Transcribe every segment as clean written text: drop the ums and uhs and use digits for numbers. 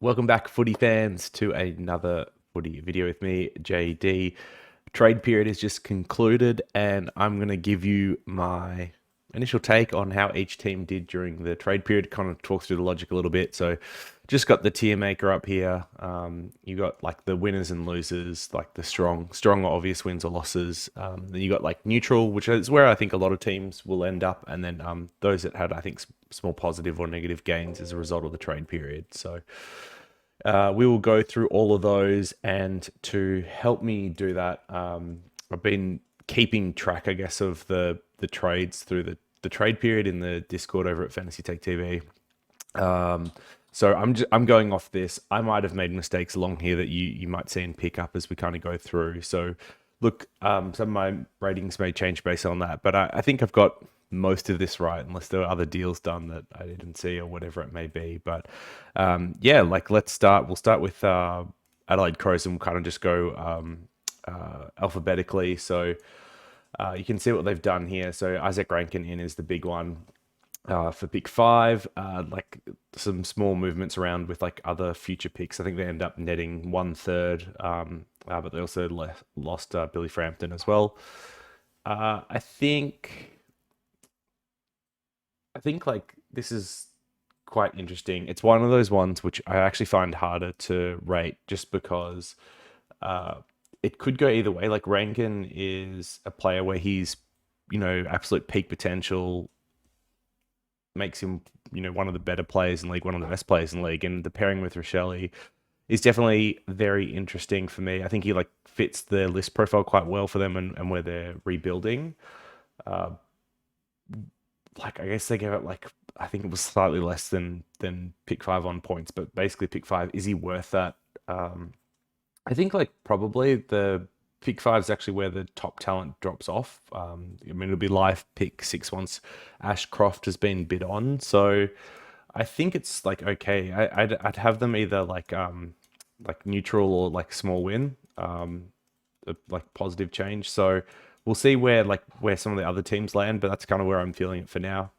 Welcome back, footy fans, to another footy video with me, JD. Trade period is just concluded, and I'm going to give you my initial take on how each team did during the trade period. Kind of talk through the logic a little bit. So, just got the tier maker up here. You got like the winners and losers, like the strong or obvious wins or losses. Then you got like neutral, which is where I think a lot of teams will end up, and then those that had, I think, small positive or negative gains as a result of the trade period. So. We will go through all of those, and to help me do that, I've been keeping track, I guess, of the trades through the trade period in the Discord over at FantasyTakeTV. So I'm going off this. I might have made mistakes along here that you might see and pick up as we kind of go through. So look, some of my ratings may change based on that, but I think I've got most of this right, unless there are other deals done that I didn't see or whatever it may be. But yeah, like let's start. We'll start with Adelaide Crows, and we'll kind of just go alphabetically. So you can see what they've done here. So Isaac Rankin in is the big one. For pick 5, like some small movements around with like other future picks. I think they end up netting 1/3, but they also lost Billy Frampton as well. I think like this is quite interesting. It's one of those ones which I actually find harder to rate just because uh, it could go either way. Like Rankin is a player where he's, absolute peak potential makes him, one of the better players in league, one of the best players in league. And the pairing with Rochelle is definitely very interesting for me. I think he like fits the list profile quite well for them and where they're rebuilding. Uh, like I guess they gave it like I think it was slightly less than pick 5 on points, but basically pick 5, is he worth that? I think like probably the pick 5 is actually where the top talent drops off. I mean, it'll be live pick 6 once Ashcroft has been bid on. So I think it's like okay. I'd have them either like neutral or like small win, like positive change. So we'll see where some of the other teams land, but that's kind of where I'm feeling it for now.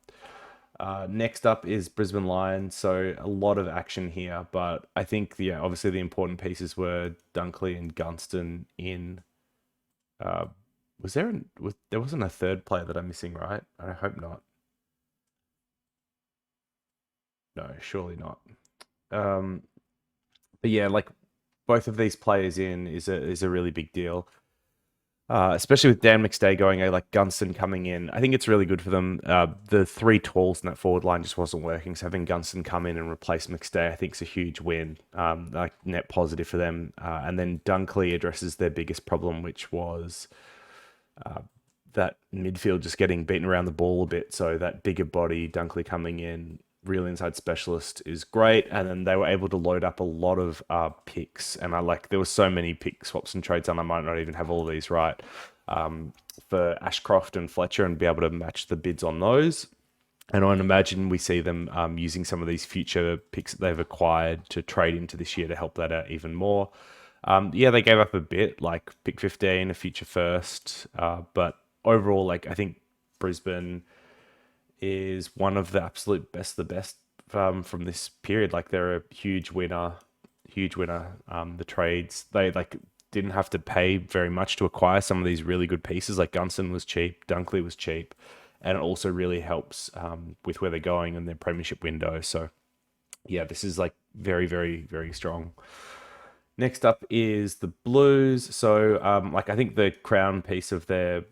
Next up is Brisbane Lions, so a lot of action here, but I think obviously the important pieces were Dunkley and Gunston in. Uh, there wasn't a third player that I'm missing, right? I hope not. No, surely not. Um, but yeah, like both of these players in is a really big deal. Especially with Dan McStay going, like Gunston coming in. I think it's really good for them. The three talls in that forward line just wasn't working. So having Gunston come in and replace McStay, I think is a huge win. Like net positive for them. And then Dunkley addresses their biggest problem, which was that midfield just getting beaten around the ball a bit. So that bigger body, Dunkley coming in, real inside specialist is great. And then they were able to load up a lot of picks. And there was so many pick swaps and trades on. I might not even have all of these right for Ashcroft and Fletcher and be able to match the bids on those. And I imagine we see them using some of these future picks that they've acquired to trade into this year to help that out even more. Yeah, they gave up a bit, like pick 15, a future first. But overall, like I think Brisbane is one of the absolute best, the best from this period. Like they're a huge winner, huge winner. The trades they like didn't have to pay very much to acquire some of these really good pieces. Like Gunston was cheap, Dunkley was cheap, and it also really helps with where they're going in their premiership window. So yeah, this is like very, very, very strong. Next up is the Blues. So, like I think the crown piece of their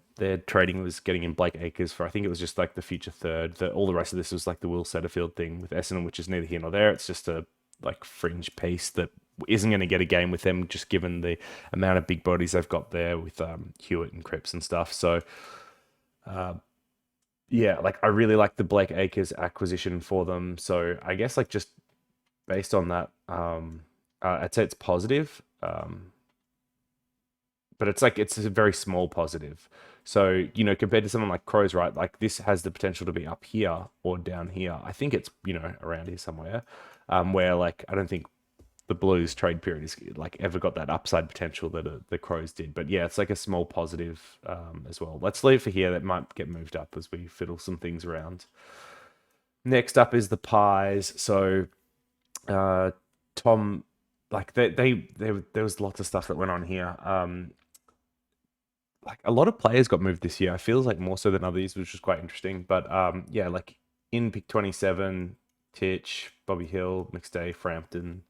trading was getting in Blake Acres for I think it was just like the future third. All the rest of this was like the Will Setterfield thing with Essendon, which is neither here nor there. It's just a like fringe piece that isn't going to get a game with them, just given the amount of big bodies they've got there with Hewitt and Cripps and stuff. So, yeah, like I really like the Blake Acres acquisition for them. So I guess like just based on that, I'd say it's positive, but it's a very small positive. So compared to someone like Crows, right? Like this has the potential to be up here or down here. I think it's around here somewhere, where like I don't think the Blues trade period is like ever got that upside potential that the Crows did. But yeah, it's like a small positive as well. Let's leave it for here. That might get moved up as we fiddle some things around. Next up is the Pies. So. Tom, like there was lots of stuff that went on here. Like a lot of players got moved this year. I feels like more so than others, which was quite interesting. But yeah, like in pick 27, Titch, Bobby Hill, McStay, Frampton,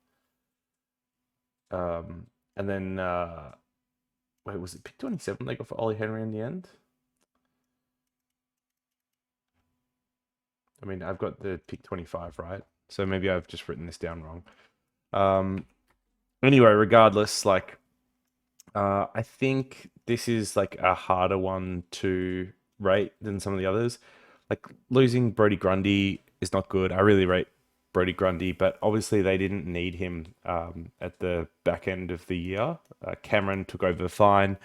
and then wait, was it pick 27 they got for Ollie Henry in the end? I mean, I've got the pick 25, right? So maybe I've just written this down wrong. Anyway, regardless, like I think this is like a harder one to rate than some of the others. Like losing Brody Grundy is not good. I really rate Brody Grundy, but obviously they didn't need him at the back end of the year. Cameron took over fine.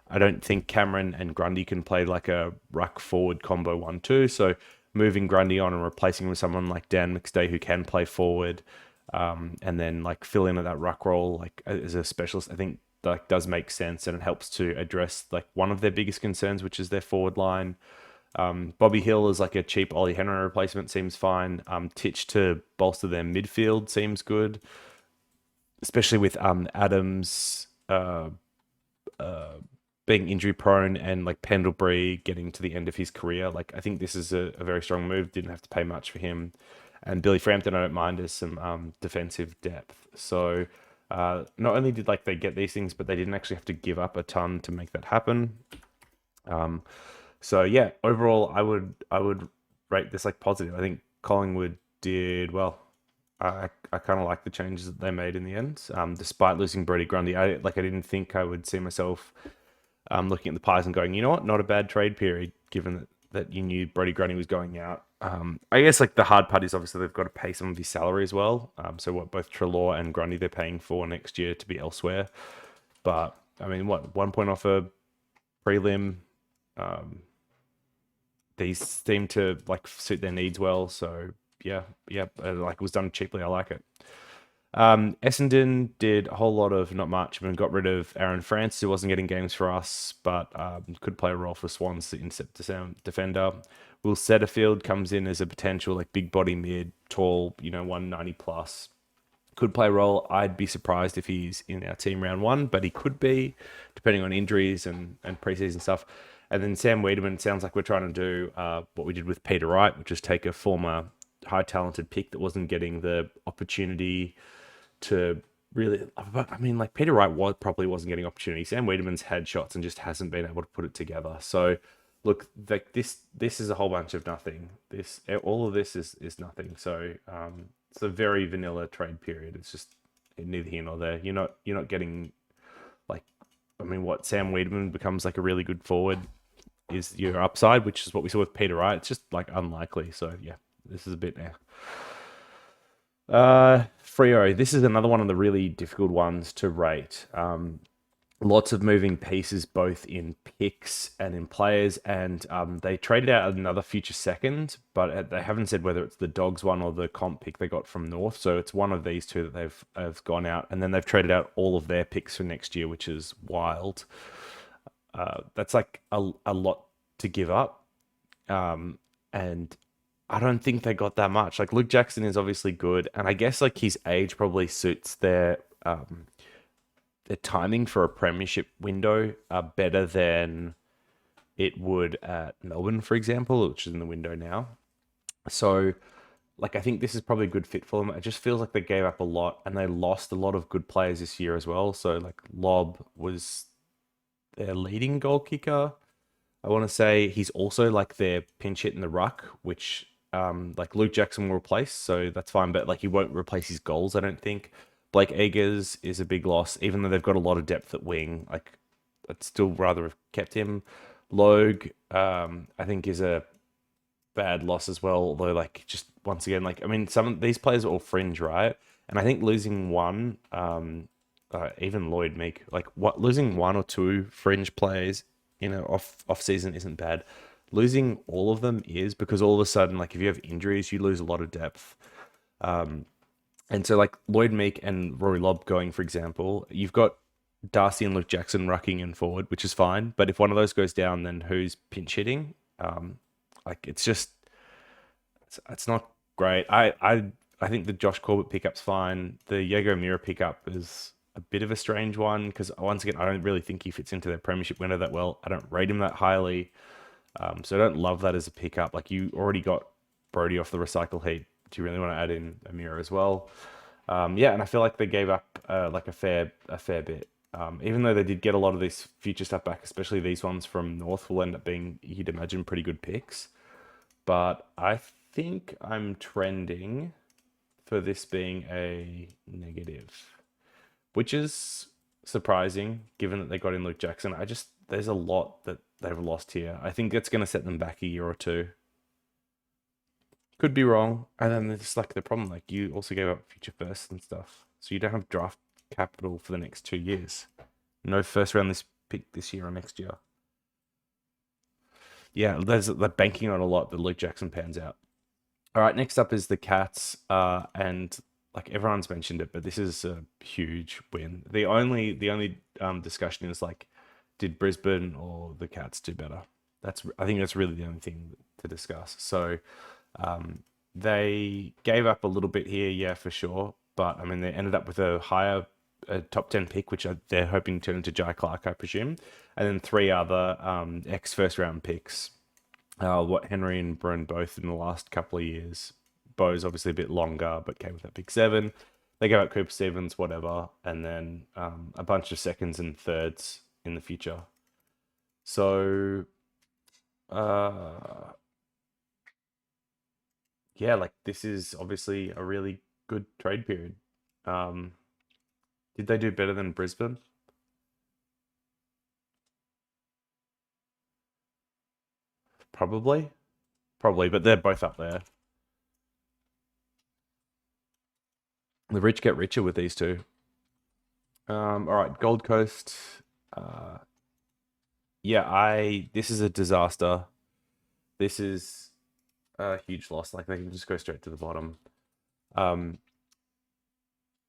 I don't think Cameron and Grundy can play like a ruck forward combo 1-2. So moving Grundy on and replacing him with someone like Dan McStay who can play forward, and then like fill in at that ruck role like as a specialist, I think like does make sense, and it helps to address like one of their biggest concerns, which is their forward line. Bobby Hill is like a cheap Ollie Henry replacement, seems fine. Titch to bolster their midfield seems good, especially with Adams being injury prone and like Pendlebury getting to the end of his career. Like I think this is a very strong move. Didn't have to pay much for him. And Billy Frampton, I don't mind as some defensive depth. So not only did like they get these things, but they didn't actually have to give up a ton to make that happen. So yeah, overall, I would rate this like positive. I think Collingwood did well. I kind of like the changes that they made in the end, despite losing Brody Grundy. I didn't think I would see myself looking at the Pies and going, you know what, not a bad trade period, given that you knew Brody Grundy was going out. I guess like the hard part is obviously they've got to pay some of his salary as well. So what both Treloar and Grundy they're paying for next year to be elsewhere. But I mean, what 1 point off a prelim. These seem to like suit their needs well. So yeah, like it was done cheaply. I like it. Essendon did a whole lot of not much. I mean, got rid of Aaron France, who wasn't getting games for us, but could play a role for Swans, the intercept defender. Will Setterfield comes in as a potential like big body mid, tall, 190 plus. Could play a role. I'd be surprised if he's in our team round one, but he could be, depending on injuries and preseason stuff. And then Sam Wiedemann, sounds like we're trying to do what we did with Peter Wright, which is take a former high talented pick that wasn't getting the opportunity to really. I mean, like Peter Wright probably wasn't getting opportunity. Sam Wiedemann's had shots and just hasn't been able to put it together. So look, like this is a whole bunch of nothing. All of this is nothing. So it's a very vanilla trade period. It's just neither here nor there. You're not getting like, I mean, what Sam Wiedemann becomes like a really good forward is your upside, which is what we saw with Peter Wright. It's just like unlikely. So yeah, this is a bit now. Freo, this is another one of the really difficult ones to rate. Lots of moving pieces, both in picks and in players, and they traded out another future second, but they haven't said whether it's the Dogs one or the comp pick they got from North. So it's one of these two that have gone out, and then they've traded out all of their picks for next year, which is wild. That's like a lot to give up, and I don't think they got that much. Like Luke Jackson is obviously good, and I guess like his age probably suits their timing for a premiership window better than it would at Melbourne, for example, which is in the window now. So, like, I think this is probably a good fit for them. It just feels like they gave up a lot, and they lost a lot of good players this year as well. So, like, Lobb was their leading goal kicker. I want to say he's also like their pinch hit in the ruck, which like Luke Jackson will replace, so that's fine. But like he won't replace his goals, I don't think. Blake Eggers is a big loss, even though they've got a lot of depth at wing. Like I'd still rather have kept him. Logue, I think is a bad loss as well. Although like just once again, like I mean, some of these players are all fringe, right? And I think losing one, even Lloyd Meek, like losing one or two fringe players in an off season isn't bad. Losing all of them is, because all of a sudden, like if you have injuries, you lose a lot of depth. And so like Lloyd Meek and Rory Lobb going, for example, you've got Darcy and Luke Jackson rucking and forward, which is fine. But if one of those goes down, then who's pinch hitting? Like it's just, it's not great. I I think the Josh Corbett pickup's fine. The Jaeger Mira pickup is a bit of a strange one because once again, I don't really think he fits into their premiership window that well. I don't rate him that highly. So I don't love that as a pickup. Like you already got Brody off the recycle heap. Do you really want to add in Amira as well? Yeah, and I feel like they gave up like a fair bit. Even though they did get a lot of this future stuff back, especially these ones from North, will end up being, you'd imagine, pretty good picks. But I think I'm trending for this being a negative, which is surprising given that they got in Luke Jackson. There's a lot that they've lost here. I think it's going to set them back a year or two. Could be wrong. And then there's like the problem, like you also gave up future firsts and stuff. So you don't have draft capital for the next 2 years. No first round this pick this year or next year. Yeah, they're banking on a lot that Luke Jackson pans out. All right, next up is the Cats, and like everyone's mentioned it, but this is a huge win. The only discussion is like, did Brisbane or the Cats do better? I think that's really the only thing to discuss. So they gave up a little bit here, yeah, for sure. But I mean, they ended up with a higher top 10 pick, which they're hoping to turn into Jai Clark, I presume, and then 3 other ex first round picks. Henry and Brun both in the last couple of years. Bo's obviously a bit longer, but came with that pick 7. They gave up Cooper Stevens, whatever, and then a bunch of seconds and thirds in the future. So, yeah, like this is obviously a really good trade period. Did they do better than Brisbane? Probably, but they're both up there. The rich get richer with these two. All right, Gold Coast. Yeah, this is a disaster. This is a huge loss. Like they can just go straight to the bottom.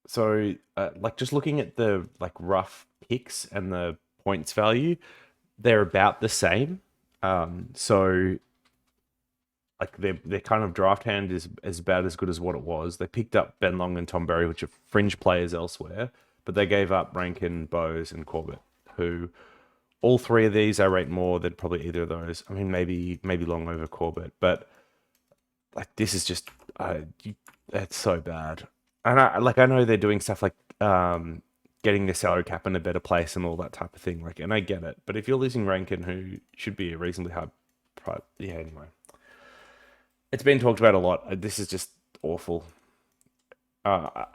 So like just looking at the like rough picks and the points value, they're about the same. So like their kind of draft hand is about as good as what it was. They picked up Ben Long and Tom Berry, which are fringe players elsewhere, but they gave up Rankin, Bowes, and Corbett, who all 3 of these I rate more than probably either of those. I mean, maybe Long over Corbett, but like this is just it's so bad. And I know they're doing stuff like getting the salary cap in a better place and all that type of thing. Like, and I get it, but if you're losing Rankin, who should be a reasonably hard, yeah. Anyway, it's been talked about a lot. This is just awful. I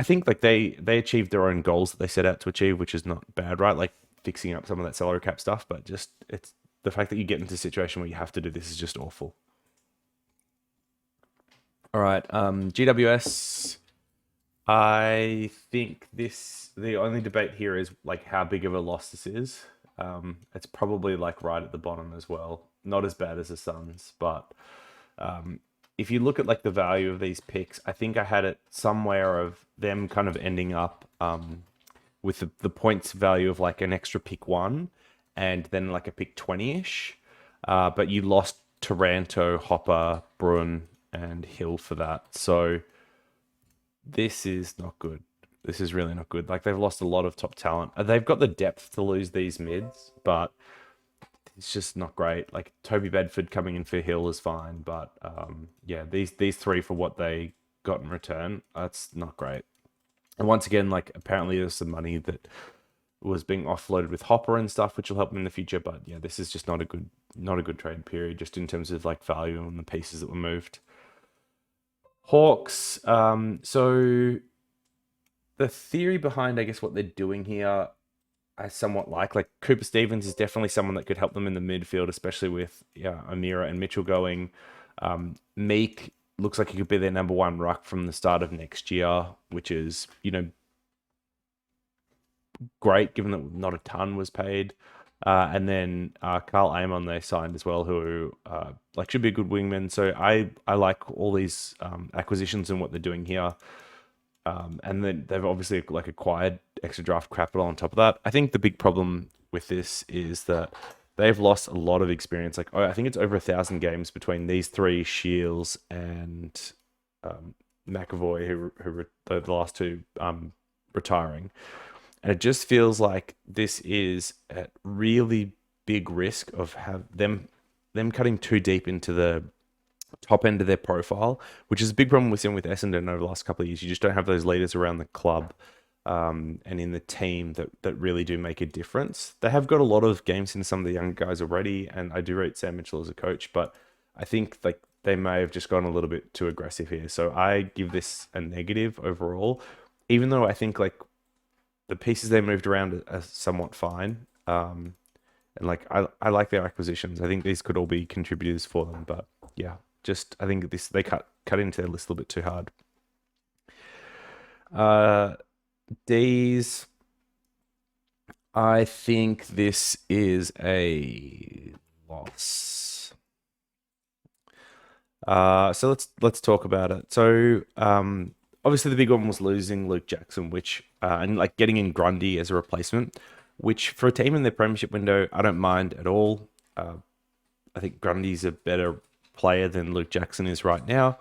think like they achieved their own goals that they set out to achieve, which is not bad, right? Like fixing up some of that salary cap stuff, but just it's the fact that you get into a situation where you have to do this is just awful. All right, GWS. I think the only debate here is like how big of a loss this is. It's probably like right at the bottom as well. Not as bad as the Suns, but if you look at like the value of these picks, I think I had it somewhere of them kind of ending up with the points value of like an extra pick 1 and then like a pick 20-ish. But you lost Taranto, Hopper, Brun, and Hill for that. So this is not good. This is really not good. Like they've lost a lot of top talent. They've got the depth to lose these mids, but it's just not great. Like Toby Bedford coming in for Hill is fine, but yeah, these 3 for what they got in return, that's not great. And once again, like apparently there's some money that was being offloaded with Hopper and stuff, which will help them in the future. But yeah, this is just not a good trade period, just in terms of like value on the pieces that were moved. Hawks. So the theory behind, I guess, what they're doing here, I somewhat like Cooper Stevens is definitely someone that could help them in the midfield, especially with Amira and Mitchell going. Meek looks like he could be their number 1 ruck from the start of next year, which is, great given that not a ton was paid. And then Carl Amon they signed as well, who should be a good wingman. So I like all these acquisitions and what they're doing here. And then they've obviously acquired extra draft capital on top of that. I think the big problem with this is that they've lost a lot of experience. I think it's over 1,000 games between these 3, Shields and McAvoy, the last two retiring. And it just feels like this is at really big risk of them cutting too deep into the top end of their profile, which is a big problem we've seen with Essendon over the last couple of years. You just don't have those leaders around the club and in the team that really do make a difference. They have got a lot of games in some of the young guys already, and I do rate Sam Mitchell as a coach, but I think like they may have just gone a little bit too aggressive here. So I give this a negative overall, even though I think like the pieces they moved around are somewhat fine. And like I like their acquisitions. I think these could all be contributors for them, but yeah, just I think they cut into their list a little bit too hard. D's, I think this is a loss. So let's talk about it. So obviously the big one was losing Luke Jackson, which and like getting in Grundy as a replacement, which for a team in their premiership window, I don't mind at all. I think Grundy's a better player than Luke Jackson is right now.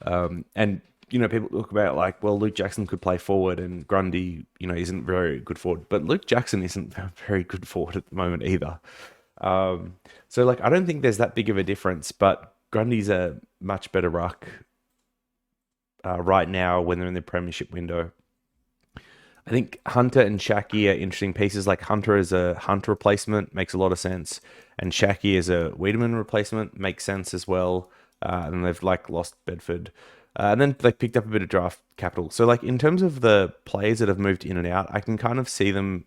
And you know, people look about like, well, Luke Jackson could play forward and Grundy, you know, isn't very good forward. But Luke Jackson isn't very good forward at the moment either. So like, I don't think there's that big of a difference, but Grundy's a much better ruck right now when they're in the premiership window. I think Hunter and Shaki are interesting pieces. Like Hunter as a Hunter replacement makes a lot of sense, and Shaki as a Wiedemann replacement makes sense as well. And they've like lost Bedford, and then they picked up a bit of draft capital. So like in terms of the players that have moved in and out, I can kind of see them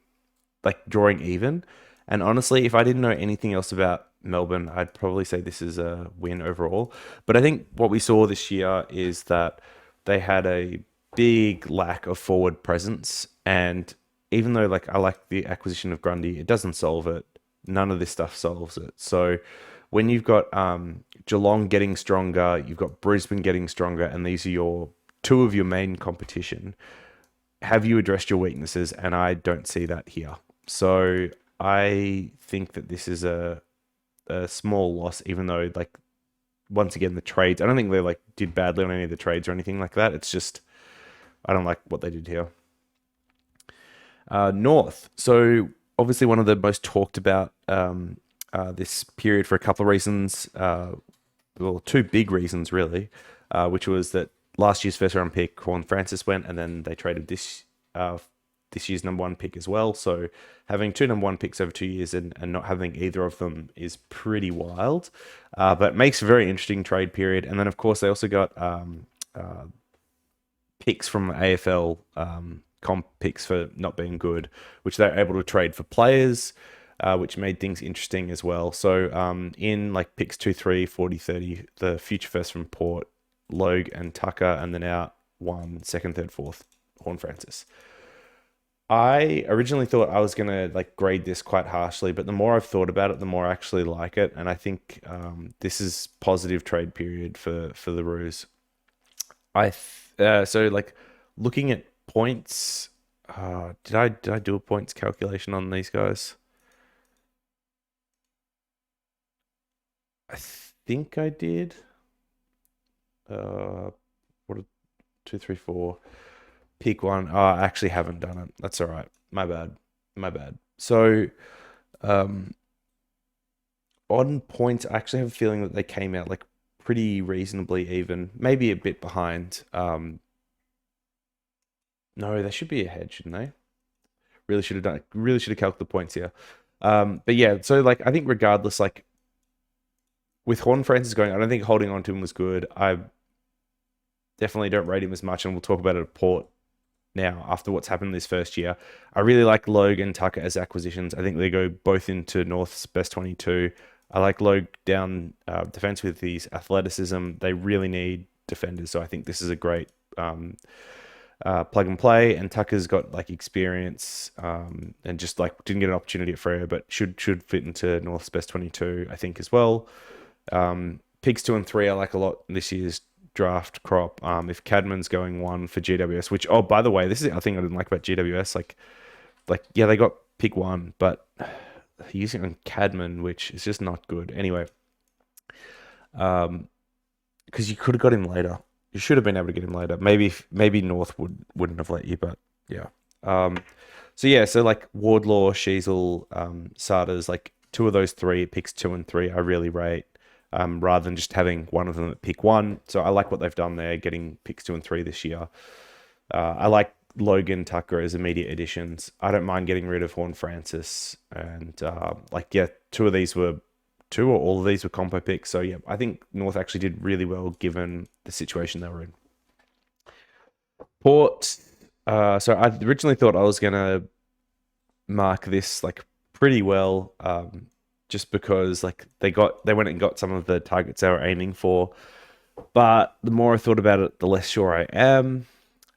like drawing even. And honestly, if I didn't know anything else about Melbourne, I'd probably say this is a win overall. But I think what we saw this year is that they had a big lack of forward presence. And even though like I like the acquisition of Grundy, it doesn't solve it. None of this stuff solves it. So when you've got Geelong getting stronger, you've got Brisbane getting stronger, and these are two of your main competition, have you addressed your weaknesses? And I don't see that here. So I think that this is a small loss, even though like once again the trades, I don't think they like did badly on any of the trades or anything like that. It's just I don't like what they did here. North. So obviously one of the most talked about this period for a couple of reasons. Well, two big reasons really, which was that last year's first round pick, Corn Francis went, and then they traded this year's number one pick as well. So having two number one picks over 2 years and not having either of them is pretty wild, but makes a very interesting trade period. And then of course they also got picks from AFL comp picks for not being good, which they're able to trade for players, which made things interesting as well. So in like picks 2, 3, 40, 30, the future first from Port, Logue and Tucker, and then out 1, 2nd, 3rd, 4th, Horn Francis. I originally thought I was going to like grade this quite harshly, but the more I've thought about it, the more I actually like it. And I think this is positive trade period for the Roos. So like looking at points, did I do a points calculation on these guys? I think I did. What 2, 3, 4. Pick one. Oh, I actually haven't done it. That's all right. My bad. So, on points, I actually have a feeling that they came out like pretty reasonably even, maybe a bit behind. No, they should be ahead, shouldn't they? Really should have calculated the points here. But yeah, so like I think regardless, like with Horn Francis going, I don't think holding on to him was good. I definitely don't rate him as much, and we'll talk about it at Port now after what's happened this first year. I really like Logue and Tucker as acquisitions. I think they go both into North's best 22. I like Logue down defense with his athleticism. They really need defenders, so I think this is a great plug and play. And Tucker's got like experience and just like didn't get an opportunity at Freo, but should fit into North's best 22, I think as well. Picks 2 and 3 I like a lot this year's draft crop. If Cadman's going 1 for GWS, which by the way, this is the other thing I didn't like about GWS. Like yeah, they got pick 1, but using it on Cadman, which is just not good. Anyway, because you could have got him later. you should have been able to get him later. Maybe North wouldn't have let you, but yeah. So like Wardlaw, Sheasel, Sarders, like two of those three picks 2 and 3, I really rate. Rather than just having one of them at pick 1. So I like what they've done there, getting picks 2 and 3 this year. I like Logan Tucker as immediate additions. I don't mind getting rid of Horn Francis. And two or all of these were compo picks. So yeah, I think North actually did really well given the situation they were in. Port. So I originally thought I was going to mark this like pretty well. Just because like they went and got some of the targets they were aiming for. But the more I thought about it, the less sure I am.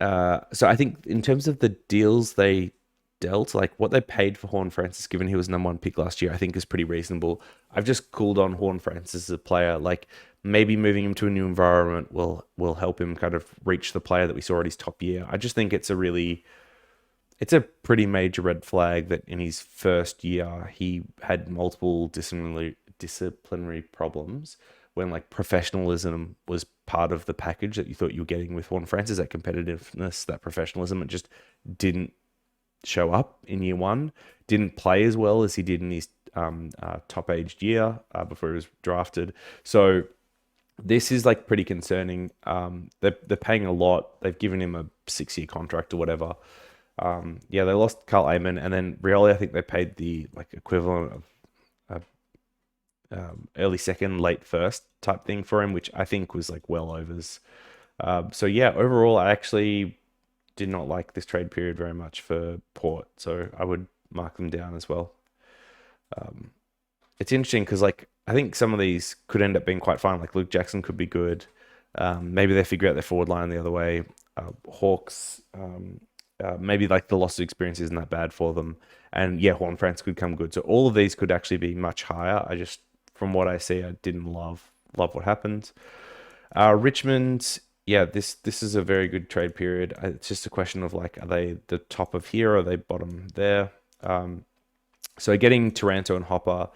So I think in terms of the deals they dealt, like what they paid for Horn Francis, given he was number 1 pick last year, I think is pretty reasonable. I've just cooled on Horn Francis as a player. Like maybe moving him to a new environment will help him kind of reach the player that we saw at his top year. I just think it's a pretty major red flag that in his first year he had multiple disciplinary problems when like professionalism was part of the package that you thought you were getting with Horn Francis, that competitiveness, that professionalism. It just didn't show up in year 1. Didn't play as well as he did in his top aged year before he was drafted. So this is like pretty concerning. They're paying a lot. They've given him a 6-year contract or whatever. They lost Carl Amon, and then Rioli, I think they paid the like equivalent of early second, late first type thing for him, which I think was like well overs. Overall, I actually did not like this trade period very much for Port, so I would mark them down as well. It's interesting because like I think some of these could end up being quite fun. Like Luke Jackson could be good. Maybe they figure out their forward line the other way. Hawks. Maybe like the loss of experience isn't that bad for them. And yeah, Horn France could come good. So all of these could actually be much higher. I just, from what I see, I didn't love what happened. Richmond, yeah, this is a very good trade period. It's just a question of like, are they the top of here or are they bottom there? So getting Taranto and Hopper,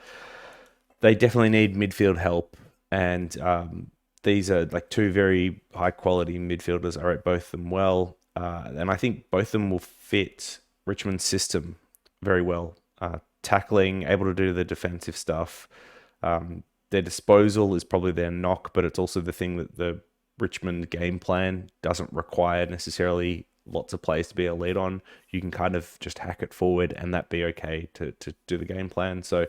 they definitely need midfield help. And these are like two very high quality midfielders. I rate both of them well. And I think both of them will fit Richmond's system very well. Tackling, able to do the defensive stuff. Their disposal is probably their knock, but it's also the thing that the Richmond game plan doesn't require necessarily lots of players to be a lead on. You can kind of just hack it forward and that be okay to do the game plan. So,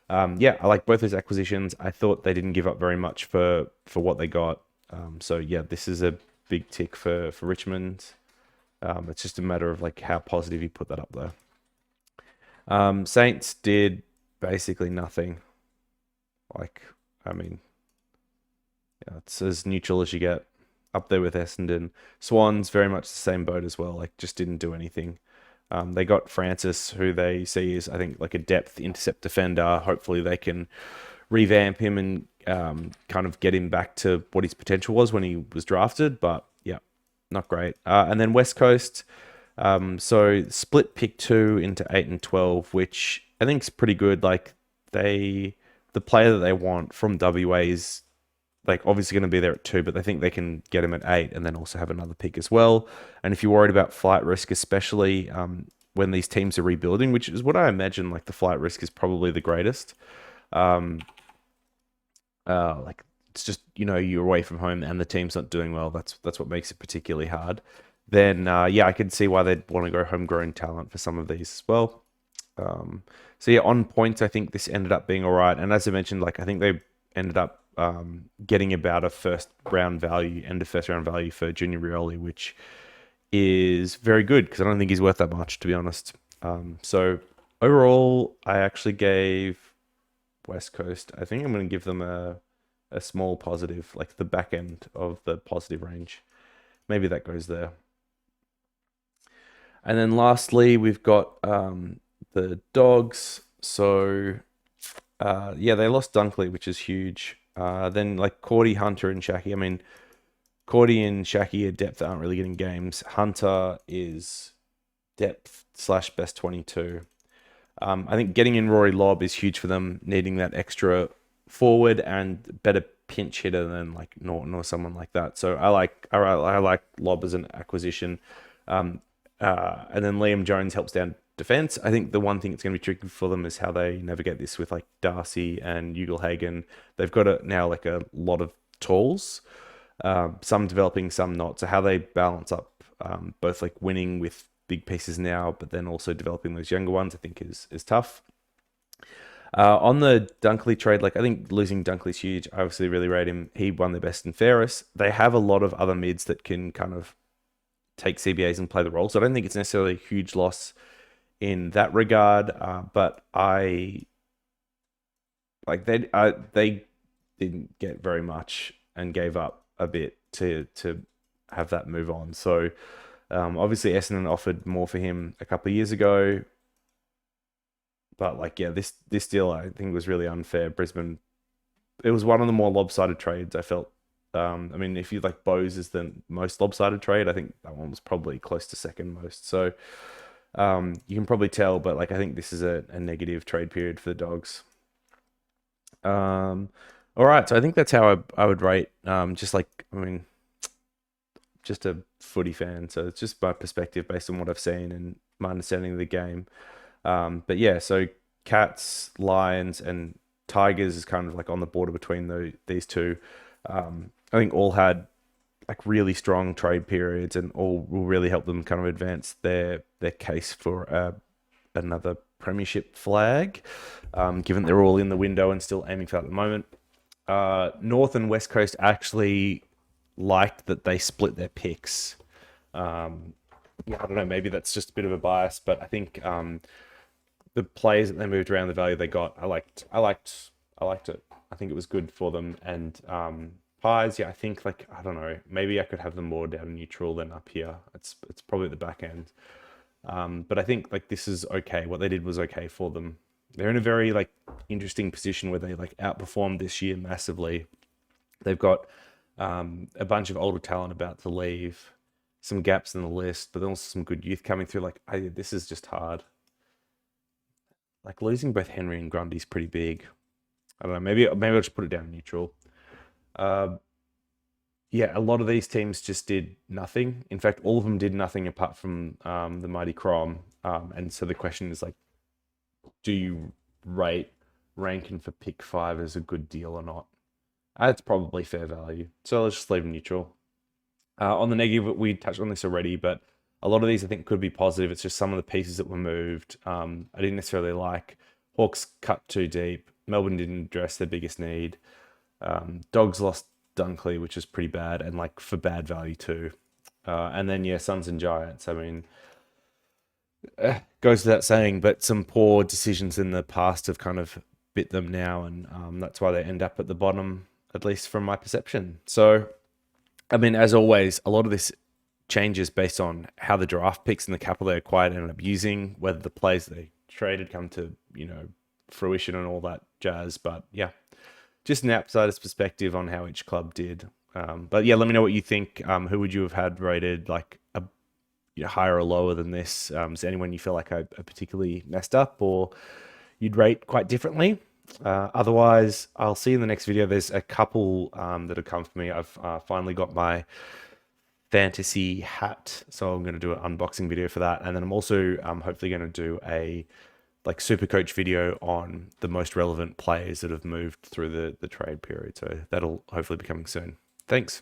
I like both those acquisitions. I thought they didn't give up very much for what they got. This is a big tick for Richmond. It's just a matter of like how positive you put that up there. Saints did basically nothing. It's as neutral as you get. Up there with Essendon. Swans, very much the same boat as well. Like, just didn't do anything. They got Francis, who they see is, I think, like a depth intercept defender. Hopefully they can revamp him and kind of get him back to what his potential was when he was drafted. But yeah, not great. And then West Coast. So split pick 2 into 8 and 12, which I think is pretty good. Like, the player that they want from WA is like obviously going to be there at 2, but they think they can get him at 8 and then also have another pick as well. And if you're worried about flight risk, especially when these teams are rebuilding, which is what I imagine, like the flight risk is probably the greatest. Like it's just, you're away from home and the team's not doing well. That's what makes it particularly hard. Then I can see why they'd want to go homegrown talent for some of these as well. On points, I think this ended up being all right. And as I mentioned, like I think they ended up getting about a end of first round value for Junior Rioli, which is very good because I don't think he's worth that much, to be honest. So overall, I actually gave West Coast, I think I'm going to give them a small positive, like the back end of the positive range. Maybe that goes there. And then lastly, we've got the Dogs. So they lost Dunkley, which is huge. Then like Cordy, Hunter, and Shaki. I mean, Cordy and Shaki are depth that aren't really getting games. Hunter is depth / best 22. I think getting in Rory Lobb is huge for them, needing that extra forward and better pinch hitter than like Norton or someone like that. So I like Lobb as an acquisition. And then Liam Jones helps down defense. I think the one thing that's going to be tricky for them is how they navigate this with like Darcy and Ugelhagen. They've got now like a lot of tools, some developing, some not. So how they balance up both like winning with big pieces now, but then also developing those younger ones, I think is tough. On the Dunkley trade, like I think losing Dunkley's huge. I obviously really rate him. He won the best and fairest. They have a lot of other mids that can kind of take CBAs and play the role. So I don't think it's necessarily a huge loss in that regard. But I like they didn't get very much and gave up a bit to have that move on. So obviously Essendon offered more for him a couple of years ago. But like, yeah, this deal I think was really unfair. Brisbane, it was one of the more lopsided trades I felt. I mean, if you like Bose is the most lopsided trade, I think that one was probably close to second most. So you can probably tell, but like I think this is a negative trade period for the Dogs. All right, so I think that's how I would rate. Just like, I mean, just a footy fan, so it's just my perspective based on what I've seen and my understanding of the game. But yeah, so Cats, Lions, and Tigers is kind of like on the border between these two. I think all had like really strong trade periods, and all will really help them kind of advance their case for another premiership flag, given they're all in the window and still aiming for that at the moment. North and West Coast actually liked that they split their picks. Yeah, I don't know, maybe that's just a bit of a bias, but I think the players that they moved around, the value they got, I liked it. I think it was good for them. And Pies, yeah, I think like, I don't know, maybe I could have them more down neutral than up here. It's probably the back end. But I think like this is okay. What they did was okay for them. They're in a very like interesting position where they like outperformed this year massively. They've got a bunch of older talent about to leave, some gaps in the list, but also some good youth coming through. Like, this is just hard. Like losing both Henry and Grundy is pretty big. I don't know. Maybe I'll just put it down neutral. Yeah, a lot of these teams just did nothing. In fact, all of them did nothing apart from the mighty Crom. And so the question is like, do you rate Rankin for pick 5 as a good deal or not? It's probably fair value. So let's just leave them neutral. On the negative, we touched on this already, but a lot of these I think could be positive. It's just some of the pieces that were moved. I didn't necessarily like. Hawks cut too deep. Melbourne didn't address their biggest need. Dogs lost Dunkley, which is pretty bad, and like for bad value too. And then yeah, Suns and Giants. I mean, goes without saying, but some poor decisions in the past have kind of bit them now, and that's why they end up at the bottom, at least from my perception. So, I mean, as always, a lot of this changes based on how the draft picks and the capital they acquired ended up using, whether the players they traded come to, fruition and all that jazz. But yeah, just an outsider's perspective on how each club did. But yeah, let me know what you think. Who would you have had rated like a higher or lower than this? Is there anyone you feel like I particularly messed up or you'd rate quite differently? Otherwise, I'll see you in the next video. There's a couple that have come for me. I've finally got my fantasy hat, so I'm going to do an unboxing video for that, and then I'm also hopefully going to do a like super coach video on the most relevant players that have moved through the trade period. So that'll hopefully be coming soon. Thanks.